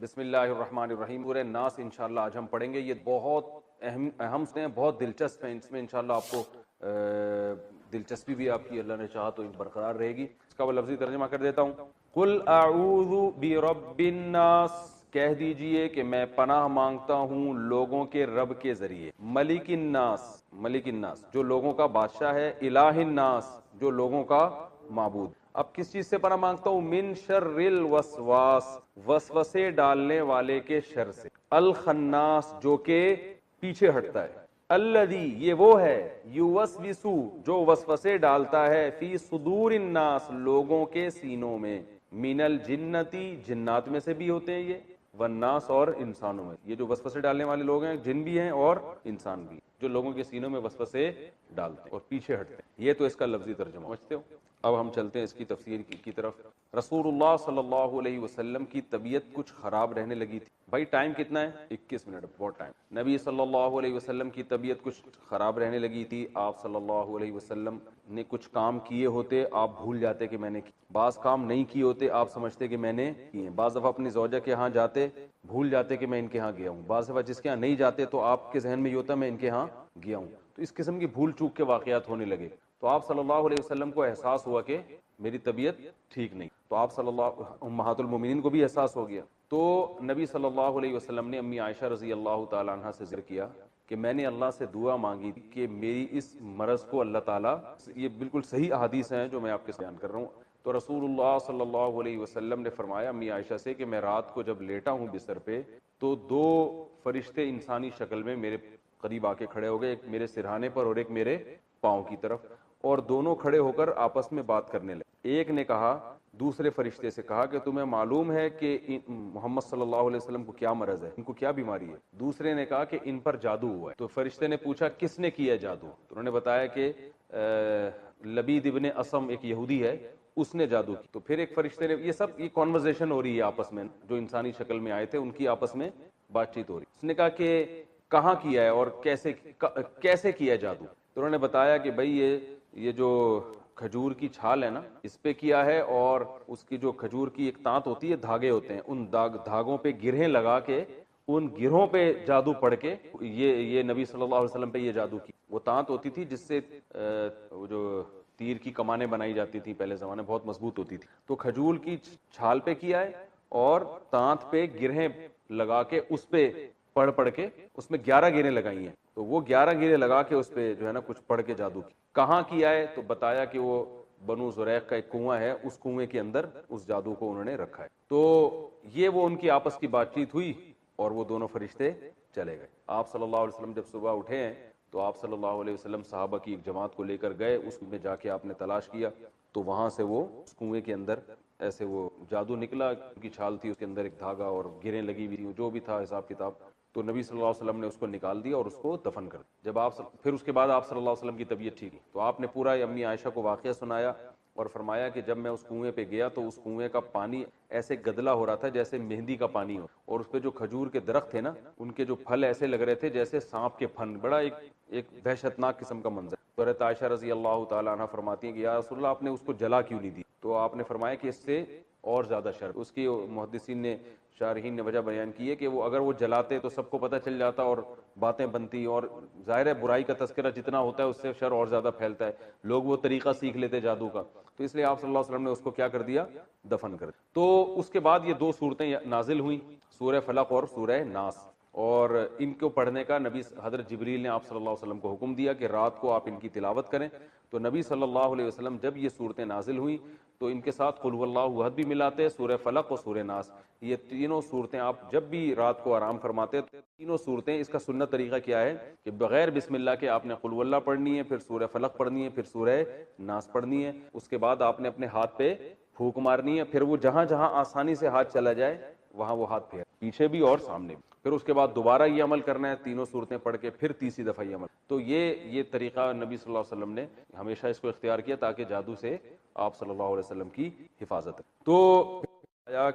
بسم اللہ الرحمن الرحیم. سورہ ناس انشاءاللہ آج ہم پڑھیں گے. یہ بہت اہم سے ہیں, بہت دلچسپ ہیں. اس میں انشاءاللہ آپ کو دلچسپی بھی آپ کی اللہ نے چاہا تو برقرار رہے گی. اس کا وہ لفظی ترجمہ کر دیتا ہوں. قل اعوذ برب الناس, کہہ دیجئے کہ میں پناہ مانگتا ہوں لوگوں کے رب کے ذریعے. ملک الناس, ملک الناس جو لوگوں کا بادشاہ ہے. الہ الناس جو لوگوں کا معبود. اب کس چیز سے پناہ مانگتا ہوں؟ من شر الوسواس, وسوسے ڈالنے والے کے شر سے. الخناس جو کہ پیچھے ہٹتا ہے. الذی یہ وہ ہے, یوسوسو جو وسوسے ڈالتا ہے, فی صدور الناس لوگوں کے سینوں میں. من الجنتی جنات میں سے بھی ہوتے ہیں یہ, والناس اور انسانوں میں. یہ جو وسوسے ڈالنے والے لوگ ہیں جن بھی ہیں اور انسان بھی, جو لوگوں کے سینوں میں وسوسے ڈالتے ہیں اور پیچھے ہٹتے ہیں. یہ تو اس کا لفظی ترجمہ سمجھتے ہو. اب ہم چلتے ہیں اس کی تفسیر کی طرف. رسول اللہ صلی اللہ علیہ وسلم کی طبیعت کچھ خراب رہنے لگی تھی. بھائی ٹائم کتنا ہے؟ 21 منٹ, بہت ٹائم. نبی صلی اللہ علیہ وسلم کی طبیعت کچھ خراب رہنے لگی تھی. آپ صلی اللہ علیہ وسلم نے کچھ کام کیے ہوتے, آپ بھول جاتے کہ میں نے کیے. بعض کام نہیں کیے ہوتے, آپ سمجھتے کہ میں نے کیے. بعض دفعہ اپنی زوجہ کے ہاں جاتے, بھول جاتے کہ میں ان کے ہاں گیا ہوں. بعض دفعہ جس کے ہاں نہیں جاتے تو آپ کے ذہن میں یہ ہوتا میں ان کے ہاں گیا ہوں. تو اس قسم کی بھول چوک کے واقعات ہونے لگے. تو آپ صلی اللہ علیہ وسلم کو احساس ہوا کہ میری طبیعت ٹھیک نہیں. تو آپ صلی اللہ امہات المومنین کو بھی احساس ہو گیا. تو نبی صلی اللہ علیہ وسلم نے امی عائشہ رضی اللہ تعالی عنہ سے ذکر کیا کہ میں نے اللہ سے دعا مانگی تھی کہ میری اس مرض کو اللہ تعالیٰ, یہ بالکل صحیح احادیث ہیں جو میں آپ کے بیان کر رہا ہوں. تو رسول اللہ صلی اللہ علیہ وسلم نے فرمایا امی عائشہ سے کہ میں رات کو جب لیٹا ہوں بستر پہ تو دو فرشتے انسانی شکل میں میرے قریب آ کے کھڑے ہو گئے, ایک میرے سرہانے پر اور ایک میرے پاؤں کی طرف, اور دونوں کھڑے ہو کر آپس میں بات کرنے لگے. ایک نے کہا, دوسرے فرشتے سے کہا کہ تمہیں معلوم ہے کہ محمد صلی اللہ علیہ وسلم کو کیا مرض ہے, ان کو کیا بیماری ہے؟ دوسرے نے کہا کہ ان پر جادو ہوا ہے. تو فرشتے نے پوچھا کس نے کیا جادو؟ تو انہوں نے بتایا کہ لبید ابن اسم ایک یہودی ہے, اس نے جادو کی. تو پھر ایک فرشتے نے, یہ کانورزیشن ہو رہی ہے آپس میں, جو انسانی شکل میں آئے تھے ان کی آپس میں بات چیت ہو رہی. اس نے کہا کہ کہاں کیا ہے اور کیسے کیا جادو؟ تو انہوں نے بتایا کہ بھائی یہ جو کھجور کی چھال ہے نا, اس پہ کیا ہے, اور اس کی جو کھجور کی ایک تانت ہوتی ہے, دھاگے ہوتے ہیں, ان دھاگوں پہ گرہیں لگا کے, ان گرہوں پہ جادو پڑھ کے یہ نبی صلی اللہ علیہ وسلم پہ یہ جادو کی. وہ تانت ہوتی تھی جس سے جو تیر کی کمانیں بنائی جاتی تھی پہلے زمانے, بہت مضبوط ہوتی تھی. تو کھجور کی چھال پہ کیا ہے اور تانت پہ گرہیں لگا کے اس پہ پڑھ کے, اس میں 11 گرہیں لگائی ہیں. تو وہ 11 گرہیں لگا کے اس پہ جو ہے نا کچھ پڑھ کے جادو کی. کہاں کیا ہے؟ تو بتایا کہ وہ بنو زریق کا ایک کنواں ہے, اس کنویں کے اندر اس جادو کو انہوں نے رکھا ہے. تو یہ وہ ان کی آپس کی بات چیت ہوئی اور وہ دونوں فرشتے چلے گئے. آپ صلی اللہ علیہ وسلم جب صبح اٹھے ہیں تو آپ صلی اللہ علیہ وسلم صحابہ کی ایک جماعت کو لے کر گئے, اس میں جا کے آپ نے تلاش کیا تو وہاں سے وہ اس کنویں کے اندر ایسے وہ جادو نکلا کی چھال تھی, اس کے اندر ایک دھاگا اور گرہیں لگی ہوئی تھی, جو بھی تھا حساب کتاب. تو نبی صلی اللہ علیہ وسلم نے اس کو نکال دیا اور اس کو دفن کر دیا. جب پھر اس کے بعد آپ صلی اللہ علیہ وسلم کی طبیعت ٹھیک ہوئی تو آپ نے پورا امی عائشہ کو واقعہ سنایا اور فرمایا کہ جب میں اس کنویں پہ گیا تو اس کنویں کا پانی ایسے گدلا ہو رہا تھا جیسے مہندی کا پانی ہو, اور اس پہ جو کھجور کے درخت تھے نا, ان کے جو پھل ایسے لگ رہے تھے جیسے سانپ کے پھن. بڑا ایک وحشتناک قسم کا منظر. تو حضرت عائشہ رضی اللہ تعالی عنہ فرماتی ہیں کہ یا رسول اللہ آپ نے اس کو جلا کیوں نہیں دی؟ تو آپ نے فرمایا کہ اس سے اور زیادہ شر. اس کی محدثین نے, شارحین نے وجہ بیان کی ہے کہ وہ اگر وہ جلاتے تو سب کو پتہ چل جاتا اور باتیں بنتی, اور ظاہر ہے برائی کا تذکرہ جتنا ہوتا ہے اس سے شر اور زیادہ پھیلتا ہے, لوگ وہ طریقہ سیکھ لیتے جادو کا. تو اس لیے آپ صلی اللہ علیہ وسلم نے اس کو کیا کر دیا؟ دفن کر دیا. تو اس کے بعد یہ دو صورتیں نازل ہوئیں, سورہ فلق اور سورہ ناس, اور ان کو پڑھنے کا نبی حضرت جبریل نے آپ صلی اللہ علیہ وسلم کو حکم دیا کہ رات کو آپ ان کی تلاوت کریں. تو نبی صلی اللہ علیہ وسلم جب یہ صورتیں نازل ہوئیں تو ان کے ساتھ قل هو اللہ احد بھی ملاتے, سورہ فلق اور سورہ ناس. یہ تینوں صورتیں آپ جب بھی رات کو آرام فرماتے, تینوں صورتیں, اس کا سنت طریقہ کیا ہے کہ بغیر بسم اللہ کے آپ نے قل هو اللہ پڑھنی ہے, پھر سورہ فلق پڑھنی ہے, پھر سورہ ناس پڑھنی ہے. اس کے بعد آپ نے اپنے ہاتھ پہ پھونک مارنی ہے, پھر وہ جہاں جہاں آسانی سے ہاتھ چلا جائے وہاں وہ ہاتھ پھیر, پیچھے بھی اور سامنے بھی. پھر اس کے بعد دوبارہ یہ عمل کرنا ہے, تینوں صورتیں پڑھ کے پھر تیسری دفعہ یہ عمل. تو یہ طریقہ نبی صلی اللہ علیہ وسلم نے ہمیشہ اس کو اختیار کیا تاکہ جادو سے آپ صلی اللہ علیہ وسلم کی حفاظت ہے. تو آیا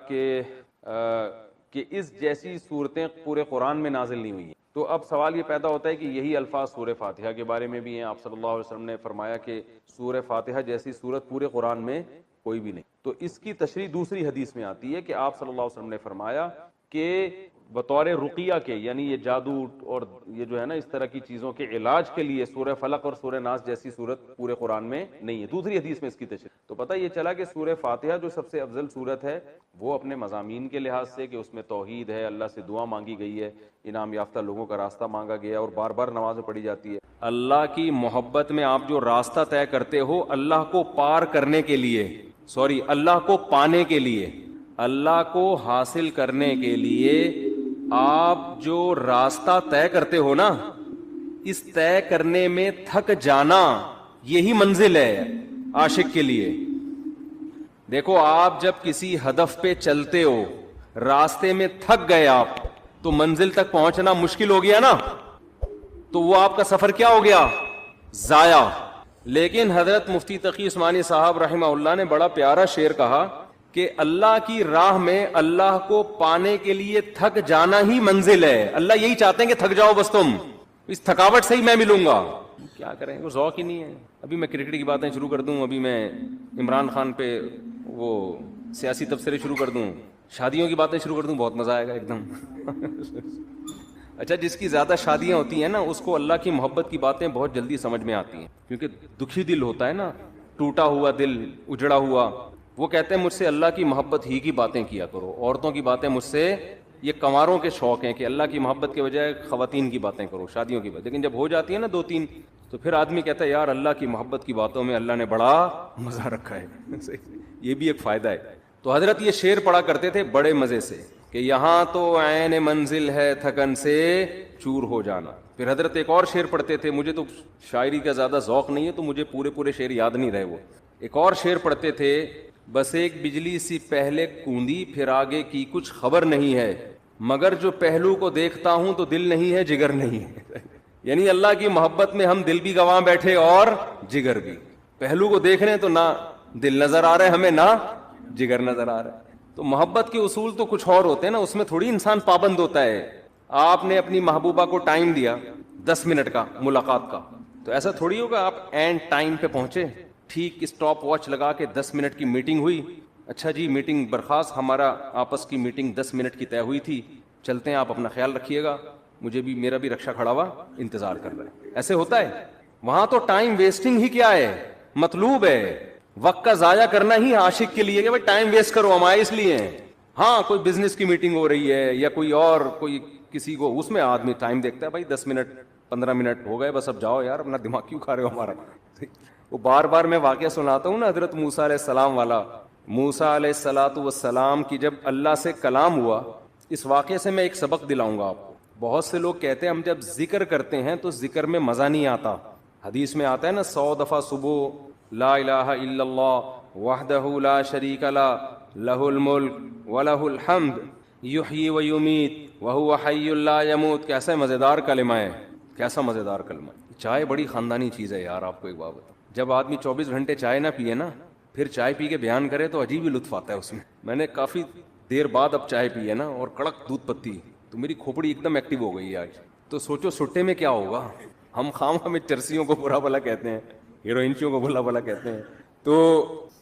کہ اس جیسی صورتیں پورے قرآن میں نازل نہیں ہوئی ہیں. تو اب سوال یہ پیدا ہوتا ہے کہ یہی الفاظ سورہ فاتحہ کے بارے میں بھی ہیں. آپ صلی اللہ علیہ وسلم نے فرمایا کہ سورہ فاتحہ جیسی صورت پورے قرآن میں کوئی بھی نہیں. تو اس کی تشریح دوسری حدیث میں آتی ہے کہ آپ صلی اللہ علیہ وسلم نے فرمایا کہ بطور رقیہ کے، یعنی یہ جادو اور یہ جو ہے نا اس طرح کی چیزوں کے علاج کے لیے سورہ فلق اور سورہ ناس جیسی صورت پورے قرآن میں نہیں ہے۔ دوسری حدیث میں اس کی تشریح تو پتہ یہ چلا کہ سورہ فاتحہ جو سب سے افضل صورت ہے وہ اپنے مضامین کے لحاظ سے کہ اس میں توحید ہے، اللہ سے دعا مانگی گئی ہے، انعام یافتہ لوگوں کا راستہ مانگا گیا اور بار بار نماز پڑھی جاتی ہے۔ اللہ کی محبت میں آپ جو راستہ طے کرتے ہو اللہ کو پار کرنے کے لیے، اللہ کو پانے کے لیے، اللہ کو حاصل کرنے کے لیے آپ جو راستہ طے کرتے ہو نا، اس طے کرنے میں تھک جانا یہی منزل ہے عاشق کے لیے۔ دیکھو آپ جب کسی ہدف پہ چلتے ہو، راستے میں تھک گئے آپ، تو منزل تک پہنچنا مشکل ہو گیا نا، تو وہ آپ کا سفر کیا ہو گیا؟ ضائع۔ لیکن حضرت مفتی تقی عثمانی صاحب رحمہ اللہ نے بڑا پیارا شعر کہا کہ اللہ کی راہ میں اللہ کو پانے کے لیے تھک جانا ہی منزل ہے۔ اللہ یہی چاہتے ہیں کہ تھک جاؤ بس، تم اس تھکاوٹ سے ہی میں ملوں گا۔ کیا کریں، وہ ذوق ہی نہیں ہے۔ ابھی میں کرکٹ کی باتیں شروع کر دوں، ابھی میں عمران خان پہ وہ سیاسی تبصرے شروع کر دوں، شادیوں کی باتیں شروع کر دوں، بہت مزہ آئے گا ایک دم۔ اچھا، جس کی زیادہ شادیاں ہوتی ہیں نا اس کو اللہ کی محبت کی باتیں بہت جلدی سمجھ میں آتی ہیں، کیونکہ دکھی دل ہوتا ہے نا، ٹوٹا ہوا دل، اجڑا ہوا۔ وہ کہتے ہیں مجھ سے اللہ کی محبت ہی کی باتیں کیا کرو، عورتوں کی باتیں مجھ سے، یہ کنواروں کے شوق ہیں کہ اللہ کی محبت کے بجائے خواتین کی باتیں کرو، شادیوں کی بات۔ لیکن جب ہو جاتی ہے نا 2-3 تو پھر آدمی کہتا ہے یار اللہ کی محبت کی باتوں میں اللہ نے بڑا مزہ رکھا ہے۔ یہ بھی ایک فائدہ ہے۔ تو حضرت یہ شعر پڑھا کرتے تھے بڑے مزے سے کہ یہاں تو عین منزل ہے تھکن سے چور ہو جانا۔ پھر حضرت ایک اور شعر پڑھتے تھے، مجھے تو شاعری کا زیادہ ذوق نہیں ہے تو مجھے پورے شعر یاد نہیں رہے۔ وہ ایک اور شعر پڑھتے تھے، بس ایک بجلی سی پہلے کوندی پھر آگے کی کچھ خبر نہیں ہے، مگر جو پہلو کو دیکھتا ہوں تو دل نہیں ہے جگر نہیں ہے۔ یعنی اللہ کی محبت میں ہم دل بھی گواں بیٹھے اور جگر بھی، پہلو کو دیکھ رہے ہیں تو نہ دل نظر آ رہا ہے ہمیں نہ جگر نظر آ رہا ہے۔ تو محبت کے اصول تو کچھ اور ہوتے ہیں نا، اس میں تھوڑی انسان پابند ہوتا ہے۔ آپ نے اپنی محبوبہ کو ٹائم دیا 10 منٹ کا ملاقات کا، تو ایسا تھوڑی ہوگا آپ اینڈ ٹائم پہ پہنچے، ٹھیک اسٹاپ واچ لگا کے 10 منٹ کی میٹنگ ہوئی، اچھا جی میٹنگ برخاست، ہمارا آپس کی میٹنگ 10 منٹ کی طے ہوئی تھی، چلتے ہیں، آپ اپنا خیال رکھیے گا، مجھے بھی میرا بھی رکشا کھڑا ہوا انتظار کر رہا ہے۔ ایسے ہوتا ہے؟ وہاں تو ٹائم ویسٹنگ ہی کیا ہے، مطلوب ہے، وقت کا ضائع کرنا ہی عاشق کے لیے کہ بھائی ٹائم ویسٹ کرو، ہم آئے اس لیے ہیں۔ ہاں کوئی بزنس کی میٹنگ ہو رہی ہے یا کوئی کسی کو، اس میں آدمی ٹائم دیکھتا ہے، بھائی 10 منٹ 15 منٹ ہو گئے بس اب جاؤ یار، اپنا دماغ کیوں کھا رہے ہو ہمارا۔ وہ بار بار میں واقعہ سناتا ہوں نا حضرت موسیٰ علیہ السلام والا، موسیٰ علیہ السلام کی جب اللہ سے کلام ہوا، اس واقعے سے میں ایک سبق دلاؤں گا آپ کو۔ بہت سے لوگ کہتے ہیں ہم جب ذکر کرتے ہیں تو ذکر میں مزہ نہیں آتا، حدیث میں آتا ہے نا 100 دفعہ صبح لا الہ الا اللہ وحدہ لا شریک لہ لہ الملک ولہ الحمد یحیی و یمیت وہو حی لا یموت۔ کیسا مزیدار کلمہ ہے، کیسا مزیدار کلمہ ہے۔ چائے بڑی خاندانی چیز ہے یار، آپ کو ایک بات بتاؤں، جب آدمی 24 گھنٹے چائے نہ پیے نا، پھر چائے پی کے بیان کرے تو عجیب ہی لطف آتا ہے اس میں نے کافی دیر بعد اب چائے پی ہے نا اور کڑک دودھ پتی، تو میری کھوپڑی ایک دم ایکٹیو ہو گئی ہے آج۔ تو سوچو سٹے میں کیا ہوگا، ہم خام ہمیں چرسیوں کو برا بھلا کہتے ہیں، ہیروئنچیوں کو بھلا بھلا کہتے ہیں۔ تو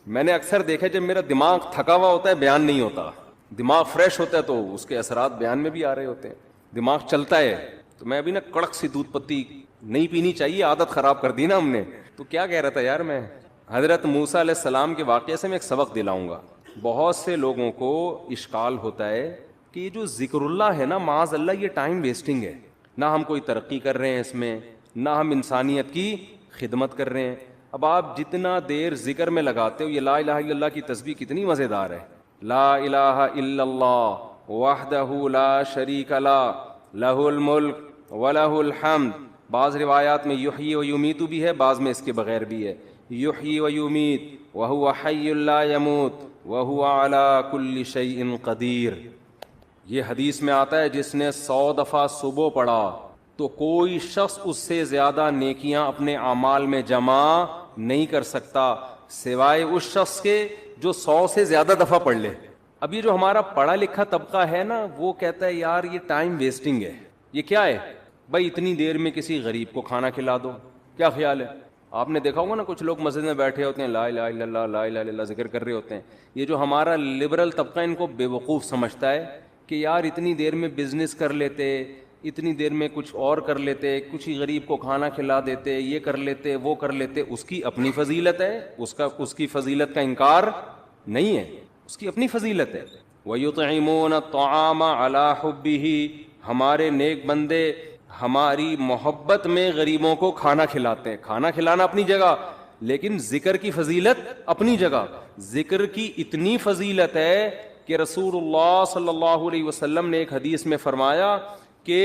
میں نے اکثر دیکھا جب میرا دماغ تھکا ہوا ہوتا ہے بیان نہیں ہوتا، دماغ فریش ہوتا ہے تو اس کے اثرات بیان میں بھی آ رہے ہوتے ہیں، دماغ چلتا ہے۔ تو میں ابھی نا کڑک سی دودھ پتی نہیں پینی چاہیے، عادت خراب کر دی نا ہم نے۔ تو کیا کہہ رہا تھا یار میں، حضرت موسیٰ علیہ السلام کے واقعے سے میں ایک سبق دلاؤں گا۔ بہت سے لوگوں کو اشکال ہوتا ہے کہ یہ جو ذکر اللہ ہے نا، معاذ اللہ یہ ٹائم ویسٹنگ ہے، نہ ہم کوئی ترقی کر رہے ہیں اس میں، نہ ہم انسانیت کی خدمت کر رہے ہیں۔ اب آپ جتنا دیر ذکر میں لگاتے ہو، یہ لا الہ الا اللہ کی تسبیح کتنی مزیدار ہے، لا الہ الا اللہ وحدہ لا شریک لہ لہ الملک ولہ الحمد۔ بعض روایات میں یحیی و یمیت بھی ہے، بعض میں اس کے بغیر بھی ہے، یحیی و یمیت وہو حی لا یموت وہو علی کل شیء قدیر۔ یہ حدیث میں آتا ہے جس نے 100 دفعہ صبح پڑھا تو کوئی شخص اس سے زیادہ نیکیاں اپنے اعمال میں جمع نہیں کر سکتا سوائے اس شخص کے جو 100 سے زیادہ دفعہ پڑھ لے۔ اب یہ جو ہمارا پڑھا لکھا طبقہ ہے نا، وہ کہتا ہے یار یہ ٹائم ویسٹنگ ہے۔ یہ کیا ہے بھائی، اتنی دیر میں کسی غریب کو کھانا کھلا دو، کیا خیال ہے؟ آپ نے دیکھا ہوگا نا کچھ لوگ مسجد میں بیٹھے ہوتے ہیں، لا الہ الا اللہ لا الہ الا اللہ ذکر کر رہے ہوتے ہیں۔ یہ جو ہمارا لبرل طبقہ ان کو بے وقوف سمجھتا ہے کہ یار اتنی دیر میں بزنس کر لیتے, اتنی دیر میں کچھ اور کر لیتے, کچھ ہی غریب کو کھانا کھلا دیتے, یہ کر لیتے, وہ کر لیتے, اس کی اپنی فضیلت ہے, اس کی فضیلت کا انکار نہیں ہے, اس کی اپنی فضیلت ہے. وَيُطْعِمُونَ الطَّعَامَ عَلَى حُبِّهِ, ہمارے نیک بندے ہماری محبت میں غریبوں کو کھانا کھلاتے ہیں. کھانا کھلانا اپنی جگہ, لیکن ذکر کی فضیلت اپنی جگہ. ذکر کی اتنی فضیلت ہے کہ رسول اللہ صلی اللہ علیہ وسلم نے ایک حدیث میں فرمایا کہ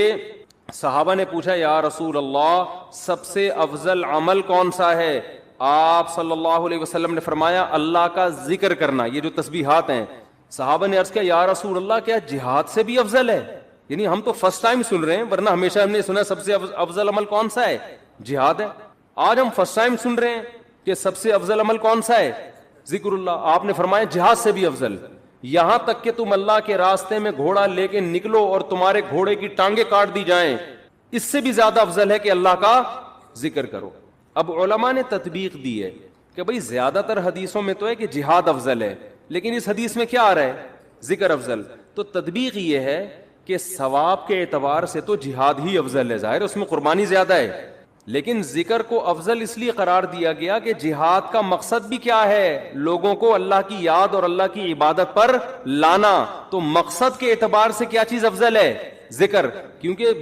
صحابہ نے پوچھا یا رسول اللہ سب سے افضل عمل کون سا ہے؟ آپ صلی اللہ علیہ وسلم نے فرمایا اللہ کا ذکر کرنا, یہ جو تسبیحات ہیں. صحابہ نے عرض کیا یا رسول اللہ کیا جہاد سے بھی افضل ہے؟ یعنی ہم تو فرسٹ ٹائم سن رہے ہیں, ورنہ ہمیشہ ہم نے سنا سب سے افضل عمل کون سا ہے؟ جہاد ہے. آج ہم فرسٹ ٹائم سن رہے ہیں کہ سب سے افضل عمل کون سا ہے؟ ذکر اللہ. آپ نے فرمایا جہاد سے بھی افضل. یہاں تک کہ تم اللہ کے راستے میں گھوڑا لے کے نکلو اور تمہارے گھوڑے کی ٹانگیں کاٹ دی جائیں, اس سے بھی زیادہ افضل ہے کہ اللہ کا ذکر کرو. اب علماء نے تطبیق دی ہے کہ بھئی زیادہ تر حدیثوں میں تو ہے کہ جہاد افضل ہے, لیکن اس حدیث میں کیا آ رہا ہے؟ ذکر افضل. تو تطبیق یہ ہے کہ ثواب کے اعتبار سے تو جہاد ہی افضل ہے, ظاہر اس میں قربانی زیادہ ہے, لیکن ذکر کو افضل اس لیے قرار دیا گیا کہ جہاد کا مقصد بھی کیا ہے؟ لوگوں کو اللہ کی یاد اور اللہ کی عبادت پر لانا. تو مقصد کے اعتبار سے کیا چیز افضل ہے؟ ذکر. کیونکہ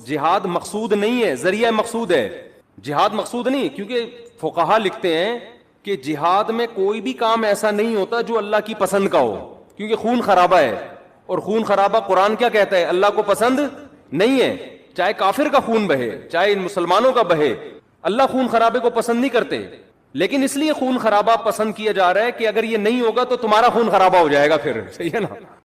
جہاد مقصود نہیں ہے, ذریعہ مقصود ہے. جہاد مقصود نہیں, کیونکہ فقہا لکھتے ہیں کہ جہاد میں کوئی بھی کام ایسا نہیں ہوتا جو اللہ کی پسند کا ہو, کیونکہ خون خرابہ ہے, اور خون خرابہ قرآن کیا کہتا ہے؟ اللہ کو پسند نہیں ہے. چاہے کافر کا خون بہے, چاہے ان مسلمانوں کا بہے, اللہ خون خرابے کو پسند نہیں کرتے. لیکن اس لیے خون خرابہ پسند کیا جا رہا ہے کہ اگر یہ نہیں ہوگا تو تمہارا خون خرابہ ہو جائے گا پھر, صحیح ہے نا.